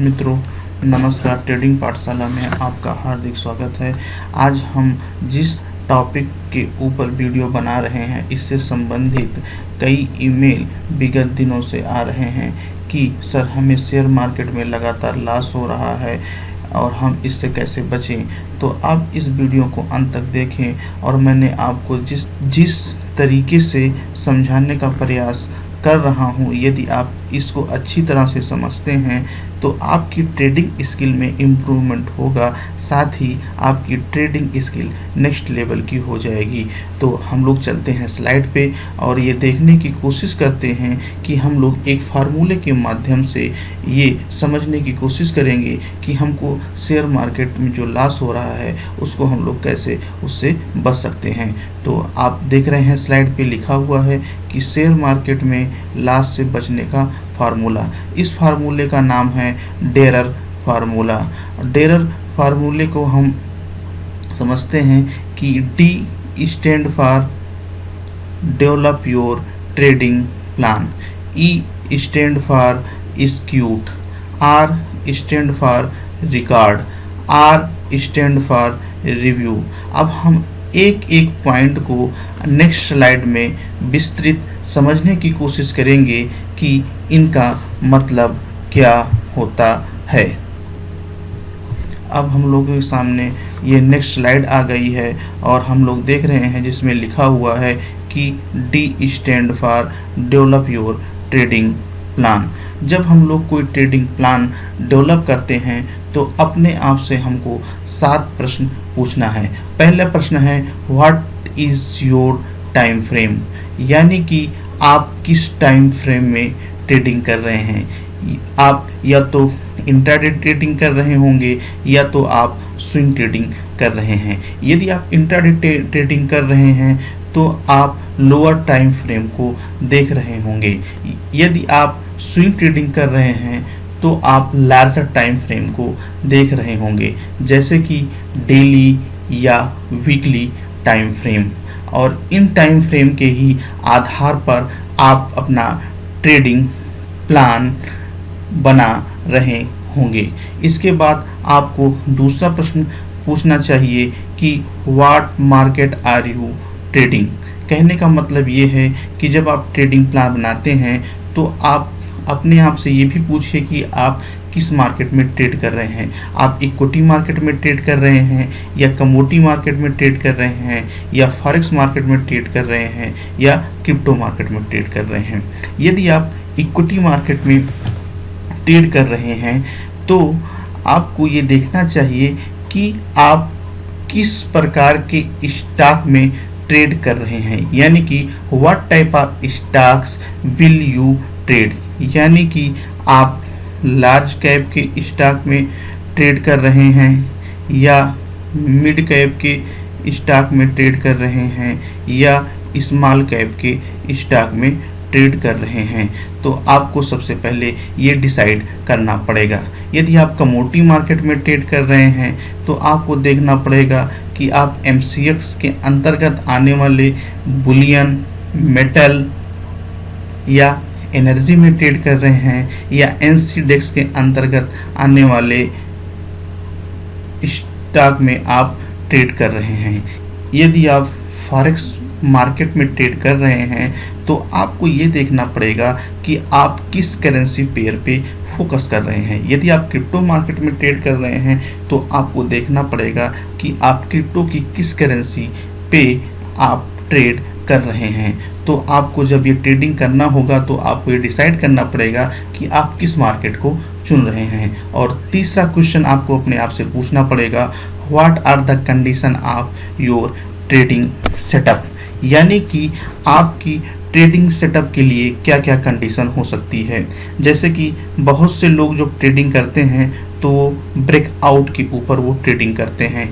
मित्रों, नमस्कार। ट्रेडिंग पाठशाला में आपका हार्दिक स्वागत है। आज हम जिस टॉपिक के ऊपर वीडियो बना रहे हैं, इससे संबंधित कई ईमेल विगत दिनों से आ रहे हैं कि सर हमें शेयर मार्केट में लगातार लॉस हो रहा है और हम इससे कैसे बचें। तो आप इस वीडियो को अंत तक देखें और मैंने आपको जिस तरीके से समझाने का प्रयास कर रहा हूँ, यदि आप इसको अच्छी तरह से समझते हैं तो आपकी ट्रेडिंग स्किल में इम्प्रूवमेंट होगा, साथ ही आपकी ट्रेडिंग स्किल नेक्स्ट लेवल की हो जाएगी। तो हम लोग चलते हैं स्लाइड पे और ये देखने की कोशिश करते हैं कि हम लोग एक फार्मूले के माध्यम से ये समझने की कोशिश करेंगे कि हमको शेयर मार्केट में जो लॉस हो रहा है उसको हम लोग कैसे उससे बच सकते हैं। तो आप देख रहे हैं स्लाइड पे लिखा हुआ है कि शेयर मार्केट में लॉस से बचने का फार्मूला। इस फार्मूले का नाम है डेरर फार्मूला। डेरर फार्मूले को हम समझते हैं कि D stand for develop your trading plan, E stand for execute, R stand for record, R stand for review. अब हम एक एक पॉइंट को नेक्स्ट स्लाइड में विस्तृत समझने की कोशिश करेंगे कि इनका मतलब क्या होता है। अब हम लोगों के सामने ये नेक्स्ट स्लाइड आ गई है और हम लोग देख रहे हैं जिसमें लिखा हुआ है कि D stand for develop your trading plan. जब हम लोग कोई ट्रेडिंग प्लान डेवलप करते हैं तो अपने आप से हमको 7 प्रश्न पूछना है। पहला प्रश्न है what is your time frame, यानी कि आप किस टाइम फ्रेम में ट्रेडिंग कर रहे हैं। आप या तो इंट्राडे ट्रेडिंग कर रहे होंगे या तो आप स्विंग ट्रेडिंग कर रहे हैं। यदि आप इंट्राडे ट्रेडिंग कर रहे हैं तो आप लोअर टाइम फ्रेम को देख रहे होंगे। यदि आप स्विंग ट्रेडिंग कर रहे हैं तो आप लार्जर टाइम फ्रेम को देख रहे होंगे, जैसे कि डेली या वीकली टाइम फ्रेम। और इन टाइम फ्रेम के ही आधार पर आप अपना ट्रेडिंग प्लान बना रहे होंगे। इसके बाद आपको दूसरा प्रश्न पूछना चाहिए कि what market are you trading. कहने का मतलब ये है कि जब आप ट्रेडिंग प्लान बनाते हैं तो आप अपने आप से ये भी पूछिए कि आप किस मार्केट में ट्रेड कर रहे हैं। आप इक्विटी मार्केट में ट्रेड कर रहे हैं या कमोडिटी मार्केट में ट्रेड कर रहे हैं या फॉरेक्स मार्केट में ट्रेड कर रहे हैं या क्रिप्टो मार्केट में ट्रेड कर रहे हैं। यदि आप इक्विटी मार्केट में ट्रेड कर रहे हैं तो आपको ये देखना चाहिए कि आप किस प्रकार के स्टॉक में ट्रेड कर रहे हैं, यानी कि what type of stocks will you trade, यानी कि आप लार्ज कैप के स्टॉक में ट्रेड कर रहे हैं या मिड कैप के स्टॉक में ट्रेड कर रहे हैं या स्मॉल कैप के स्टॉक में ट्रेड कर रहे हैं। तो आपको सबसे पहले ये डिसाइड करना पड़ेगा। यदि आप कमोडिटी मार्केट में ट्रेड कर रहे हैं तो आपको देखना पड़ेगा कि आप MCX के अंतर्गत आने वाले बुलियन, मेटल या एनर्जी में ट्रेड कर रहे हैं या NCDEX के अंतर्गत आने वाले स्टॉक में आप ट्रेड कर रहे हैं। यदि आप फॉरेक्स मार्केट में ट्रेड कर रहे हैं तो आपको ये देखना पड़ेगा कि आप किस करेंसी पेयर पे फोकस कर रहे हैं। यदि आप क्रिप्टो मार्केट में ट्रेड कर रहे हैं तो आपको देखना पड़ेगा कि आप क्रिप्टो की किस करेंसी पे आप ट्रेड कर रहे हैं। तो आपको जब ये ट्रेडिंग करना होगा तो आपको ये डिसाइड करना पड़ेगा कि आप किस मार्केट को चुन रहे हैं। और तीसरा क्वेश्चन आपको अपने आप से पूछना पड़ेगा what are the condition of your trading setup, यानी कि आपकी ट्रेडिंग सेटअप के लिए क्या क्या कंडीशन हो सकती है। जैसे कि बहुत से लोग जो ट्रेडिंग करते हैं तो ब्रेकआउट के ऊपर वो ट्रेडिंग करते हैं,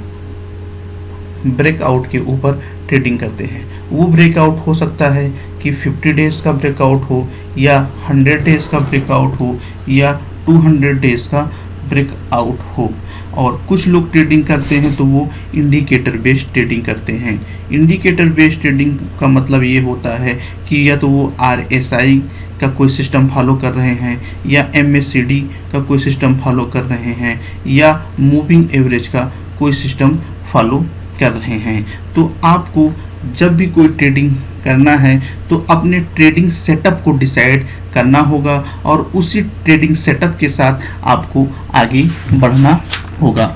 ब्रेकआउट के ऊपर ट्रेडिंग करते हैं। वो ब्रेकआउट हो सकता है कि 50 डेज़ का ब्रेकआउट हो या 100 डेज़ का ब्रेकआउट हो या 200 डेज़ का ब्रेकआउट हो। और कुछ लोग ट्रेडिंग करते हैं तो वो इंडिकेटर बेस्ड ट्रेडिंग करते हैं। इंडिकेटर बेस्ड ट्रेडिंग का मतलब ये होता है कि या तो वो RSI का कोई सिस्टम फॉलो कर रहे हैं या MACD का कोई सिस्टम फॉलो कर रहे हैं या मूविंग एवरेज का कोई सिस्टम फॉलो कर रहे हैं। तो आपको जब भी कोई ट्रेडिंग करना है तो अपने ट्रेडिंग सेटअप को डिसाइड करना होगा और उसी ट्रेडिंग सेटअप के साथ आपको आगे बढ़ना होगा।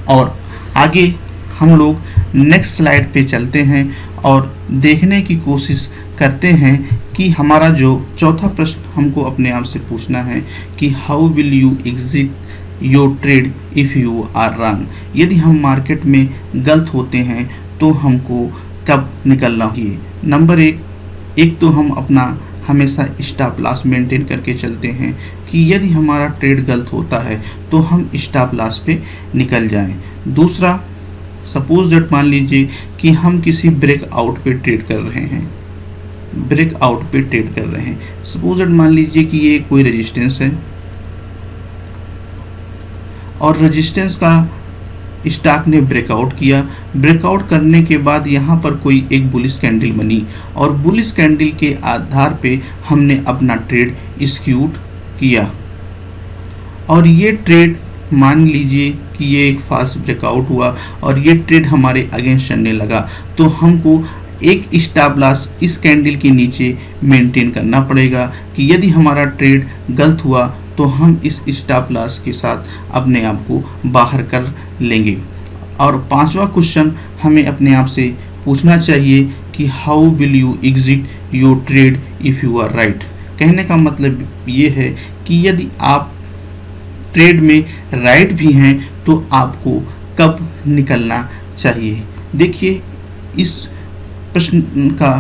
और आगे हम लोग नेक्स्ट स्लाइड पे चलते हैं और देखने की कोशिश करते हैं कि हमारा जो चौथा प्रश्न हमको अपने आप से पूछना है कि how will you exit your trade if you are wrong. यदि हम मार्केट में गलत होते हैं तो हमको कब निकलना चाहिए। नंबर एक तो हम अपना हमेशा स्टॉप लॉस मेंटेन करके चलते हैं कि यदि हमारा ट्रेड गलत होता है तो हम स्टॉप लॉस पे निकल जाएं। दूसरा, सपोज दैट मान लीजिए कि हम किसी ब्रेकआउट पे ट्रेड कर रहे हैं, सपोज दैट मान लीजिए कि ये कोई रेजिस्टेंस है और रेजिस्टेंस का स्टॉक ने ब्रेकआउट किया। ब्रेकआउट करने के बाद यहाँ पर कोई एक बुलिश कैंडल बनी और बुलिश कैंडल के आधार पे हमने अपना ट्रेड एक्जीक्यूट किया और ये ट्रेड मान लीजिए कि ये एक फास्ट ब्रेकआउट हुआ और ये ट्रेड हमारे अगेंस्ट चलने लगा, तो हमको एक स्टॉप लॉस इस कैंडल के नीचे मेंटेन करना पड़ेगा कि यदि हमारा ट्रेड गलत हुआ तो हम इस स्टॉप लॉस के साथ अपने आप को बाहर कर लेंगे। और पांचवा क्वेश्चन हमें अपने आप से पूछना चाहिए कि how will you exit your trade if you are right. कहने का मतलब ये है कि यदि आप ट्रेड में राइट भी हैं तो आपको कब निकलना चाहिए। देखिए, इस प्रश्न का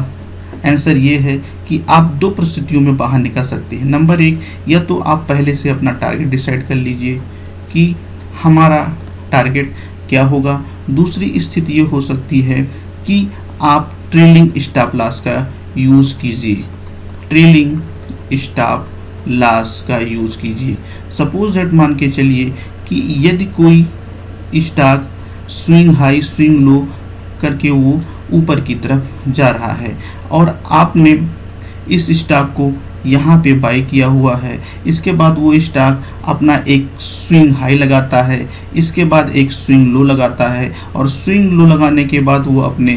आंसर ये है कि आप दो परिस्थितियों में बाहर निकल सकते हैं। नंबर एक, या तो आप पहले से अपना टारगेट डिसाइड कर लीजिए कि हमारा टारगेट क्या होगा। दूसरी स्थिति ये हो सकती है कि आप ट्रेलिंग स्टॉप लॉस का यूज़ कीजिए, सपोज दैट मान के चलिए कि यदि कोई stock swing high swing low करके वो ऊपर की तरफ जा रहा है और आपने इस स्टॉक को यहाँ पे बाई किया हुआ है, इसके बाद वो स्टॉक अपना एक स्विंग हाई लगाता है, इसके बाद एक स्विंग लो लगाता है और स्विंग लो लगाने के बाद वो अपने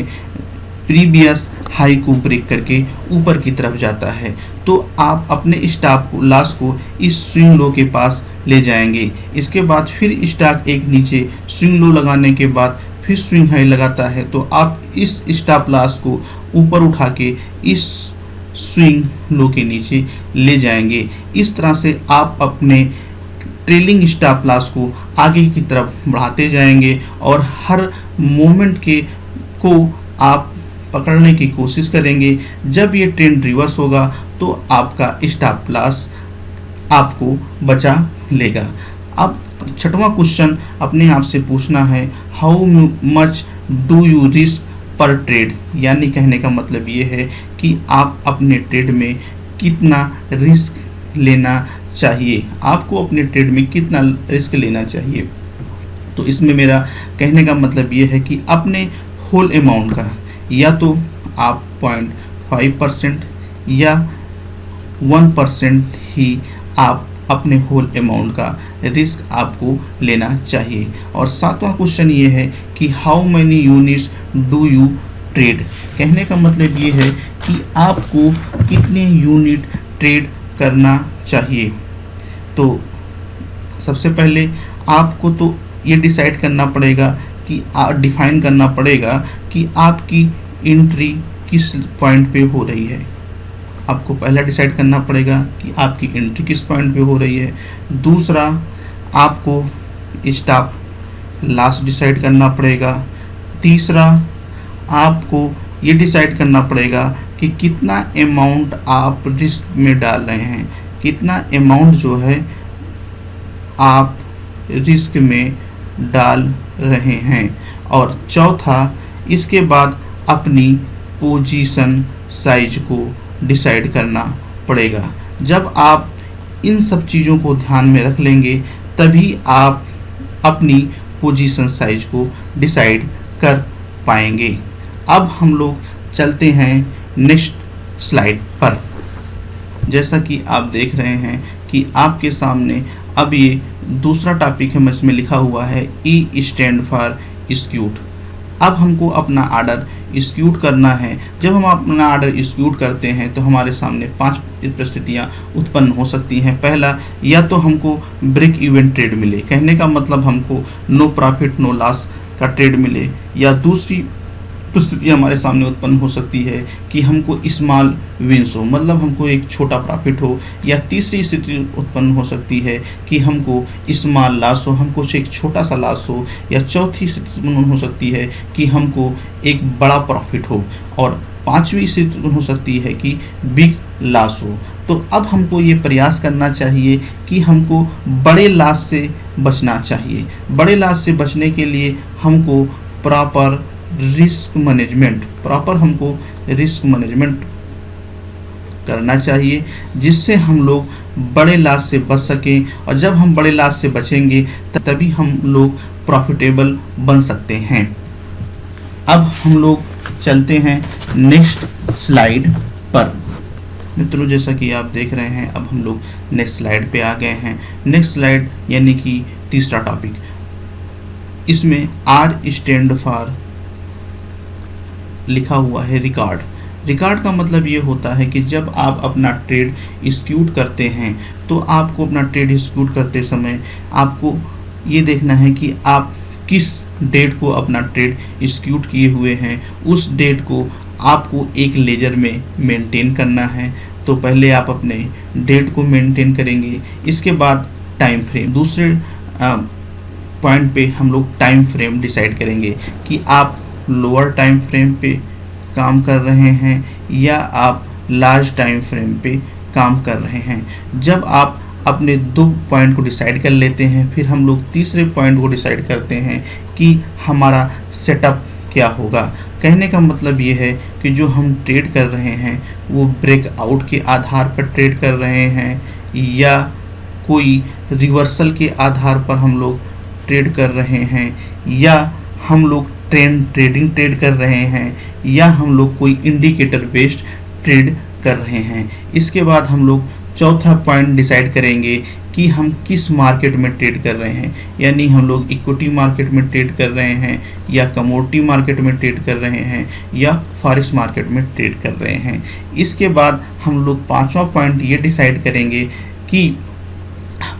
प्रीवियस हाई को ब्रेक करके ऊपर की तरफ जाता है, तो आप अपने स्टॉप लॉस को इस स्विंग लो के पास ले जाएंगे। इसके बाद फिर स्टॉक एक नीचे स्विंग लो लगाने के बाद फिर स्विंग हाई लगाता है, तो आप इस स्टॉप लॉस को ऊपर उठा के इस स्विंग लो के नीचे ले जाएंगे। इस तरह से आप अपने ट्रेलिंग स्टॉप लॉस को आगे की तरफ बढ़ाते जाएंगे और हर मोमेंट को आप पकड़ने की कोशिश करेंगे। जब ये ट्रेंड रिवर्स होगा तो आपका स्टॉप लॉस आपको बचा लेगा। अब छठवां क्वेश्चन अपने आप से पूछना है, how much do you risk पर ट्रेड। यानी कहने का मतलब ये है कि आप अपने ट्रेड में कितना रिस्क लेना चाहिए, आपको अपने ट्रेड में कितना रिस्क लेना चाहिए। तो इसमें मेरा कहने का मतलब ये है कि अपने होल अमाउंट का या तो आप 0.5% या 1% ही आप अपने होल अमाउंट का रिस्क आपको लेना चाहिए। और सातवां क्वेश्चन ये है कि how many units do you trade. कहने का मतलब ये है कि आपको कितने यूनिट ट्रेड करना चाहिए। तो सबसे पहले आपको तो ये डिसाइड करना पड़ेगा कि डिफाइन करना पड़ेगा कि आपकी एंट्री किस पॉइंट पे हो रही है। आपको पहला डिसाइड करना पड़ेगा कि आपकी एंट्री किस पॉइंट पे हो रही है। दूसरा, आपको स्टॉप लॉस डिसाइड करना पड़ेगा। तीसरा, आपको ये डिसाइड करना पड़ेगा कि कितना अमाउंट आप रिस्क में डाल रहे हैं, कितना अमाउंट जो है आप रिस्क में डाल रहे हैं। और चौथा, इसके बाद अपनी पोजीशन साइज को डिसाइड करना पड़ेगा। जब आप इन सब चीज़ों को ध्यान में रख लेंगे तभी आप अपनी पोजीशन साइज को डिसाइड कर पाएंगे। अब हम लोग चलते हैं नेक्स्ट स्लाइड पर, जैसा कि आप देख रहे हैं कि आपके सामने अब ये दूसरा टॉपिक है, इसमें लिखा हुआ है ई स्टैंड फॉर एक्यूट। अब हमको अपना ऑर्डर एक्यूट करना है। जब हम अपना ऑर्डर एक्यूट करते हैं तो हमारे सामने 5 परिस्थितियाँ उत्पन्न हो सकती हैं। पहला, या तो हमको ब्रेक इवन ट्रेड मिले, कहने का मतलब हमको नो प्रॉफिट नो लॉस का ट्रेड मिले। या दूसरी परिस्थिति हमारे सामने उत्पन्न हो सकती है कि हमको स्मॉल विंस हो, मतलब हमको एक छोटा प्रॉफिट हो। या तीसरी स्थिति उत्पन्न हो सकती है कि हमको स्मॉल लॉस हो, हमको एक छोटा सा लॉस हो। या चौथी स्थिति उत्पन्न हो सकती है कि हमको एक बड़ा प्रॉफिट हो। और पांचवी स्थिति उत्पन्न हो सकती है कि बिग लॉस हो। तो अब हमको ये प्रयास करना चाहिए कि हमको बड़े लॉस से बचना चाहिए। बड़े लॉस से बचने के लिए हमको प्रॉपर हमको रिस्क मैनेजमेंट करना चाहिए, जिससे हम लोग बड़े लॉस से बच सकें। और जब हम बड़े लॉस से बचेंगे तभी हम लोग प्रॉफिटेबल बन सकते हैं। अब हम लोग चलते हैं नेक्स्ट स्लाइड पर। मित्रों, जैसा कि आप देख रहे हैं, अब हम लोग नेक्स्ट स्लाइड पे आ गए हैं। नेक्स्ट स्लाइड यानी कि तीसरा टॉपिक, इसमें आर स्टैंड फॉर लिखा हुआ है रिकॉर्ड। रिकॉर्ड का मतलब ये होता है कि जब आप अपना ट्रेड एक्यूट करते हैं तो आपको अपना ट्रेड एक्यूट करते समय आपको ये देखना है कि आप किस डेट को अपना ट्रेड एक्यूट किए हुए हैं। उस डेट को आपको एक लेजर में मेंटेन करना है। तो पहले आप अपने डेट को मेंटेन करेंगे, इसके बाद टाइम फ्रेम। दूसरे पॉइंट पे हम लोग टाइम फ्रेम डिसाइड करेंगे कि आप लोअर टाइम फ्रेम पे काम कर रहे हैं या आप लार्ज टाइम फ्रेम पे काम कर रहे हैं। जब आप अपने 2 पॉइंट को डिसाइड कर लेते हैं, फिर हम लोग तीसरे पॉइंट को डिसाइड करते हैं कि हमारा सेटअप क्या होगा। कहने का मतलब ये है कि जो हम ट्रेड कर रहे हैं वो ब्रेकआउट के आधार पर ट्रेड कर रहे हैं या कोई रिवर्सल के आधार पर हम लोग ट्रेड कर रहे हैं, या हम लोग ट्रेडिंग ट्रेड कर रहे हैं, या हम लोग कोई इंडिकेटर बेस्ड ट्रेड कर रहे हैं। इसके बाद हम लोग चौथा पॉइंट डिसाइड करेंगे कि हम किस मार्केट में ट्रेड कर रहे हैं, यानी हम लोग इक्विटी मार्केट में ट्रेड कर रहे हैं या कमोडिटी मार्केट में ट्रेड कर रहे हैं या फॉरेक्स मार्केट में ट्रेड कर रहे हैं। इसके बाद हम लोग 5वां पॉइंट ये डिसाइड करेंगे कि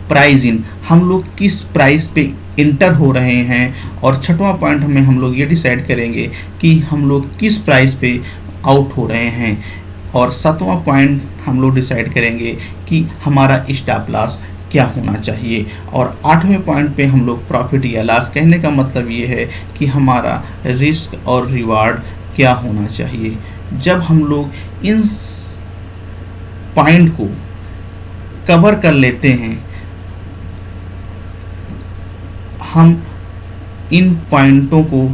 प्राइस इन, हम लोग किस प्राइस पे इंटर हो रहे हैं। और 6वां पॉइंट में हम लोग ये डिसाइड करेंगे कि हम लोग किस प्राइस पे आउट हो रहे हैं। और 7वां पॉइंट हम लोग डिसाइड करेंगे कि हमारा स्टॉप लॉस क्या होना चाहिए। और 8वें पॉइंट पे हम लोग प्रॉफिट या लॉस, कहने का मतलब ये है कि हमारा रिस्क और रिवार्ड क्या होना चाहिए। जब हम लोग इन पॉइंट को कवर कर लेते हैं, हम इन पॉइंटों को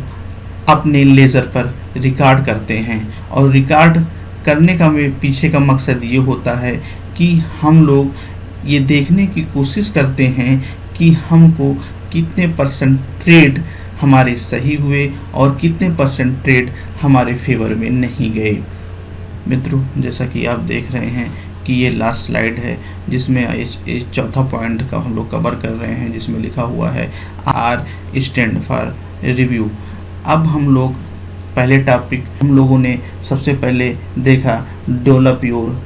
अपने लेज़र पर रिकॉर्ड करते हैं। और रिकॉर्ड करने का पीछे का मकसद ये होता है कि हम लोग ये देखने की कोशिश करते हैं कि हमको कितने % ट्रेड हमारे सही हुए और कितने % ट्रेड हमारे फेवर में नहीं गए। मित्रों, जैसा कि आप देख रहे हैं कि ये लास्ट स्लाइड है जिसमें इस चौथा पॉइंट का हम लोग कवर कर रहे हैं, जिसमें लिखा हुआ है आर स्टैंड फॉर रिव्यू। अब हम लोग पहले टॉपिक हम लोगों ने सबसे पहले देखा डेवलप योर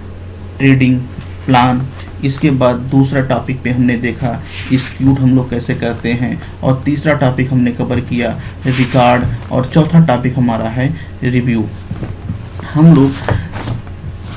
ट्रेडिंग प्लान। इसके बाद दूसरा टॉपिक पे हमने देखा एक्यूट हम लोग कैसे करते हैं, और तीसरा टॉपिक हमने कवर किया रिकॉर्ड, और चौथा टॉपिक हमारा है रिव्यू। हम लोग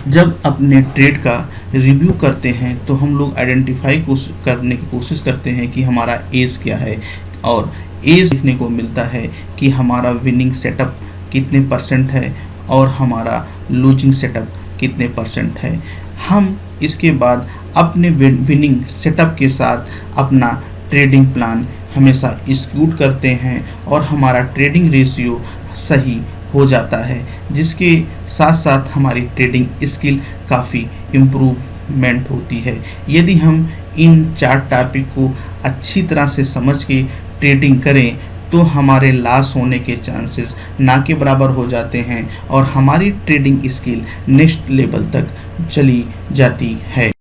जब अपने ट्रेड का रिव्यू करते हैं तो हम लोग आइडेंटिफाई करने की कोशिश करते हैं कि हमारा एज क्या है, और एज देखने को मिलता है कि हमारा विनिंग सेटअप कितने % है और हमारा लूजिंग सेटअप कितने % है। हम इसके बाद अपने विनिंग सेटअप के साथ अपना ट्रेडिंग प्लान हमेशा एक्यूट करते हैं और हमारा ट्रेडिंग रेशियो सही हो जाता है, जिसके साथ साथ हमारी ट्रेडिंग स्किल काफ़ी इम्प्रूवमेंट होती है। यदि हम इन 4 टॉपिक को अच्छी तरह से समझ के ट्रेडिंग करें तो हमारे लॉस होने के चांसेस ना के बराबर हो जाते हैं और हमारी ट्रेडिंग स्किल नेक्स्ट लेवल तक चली जाती है।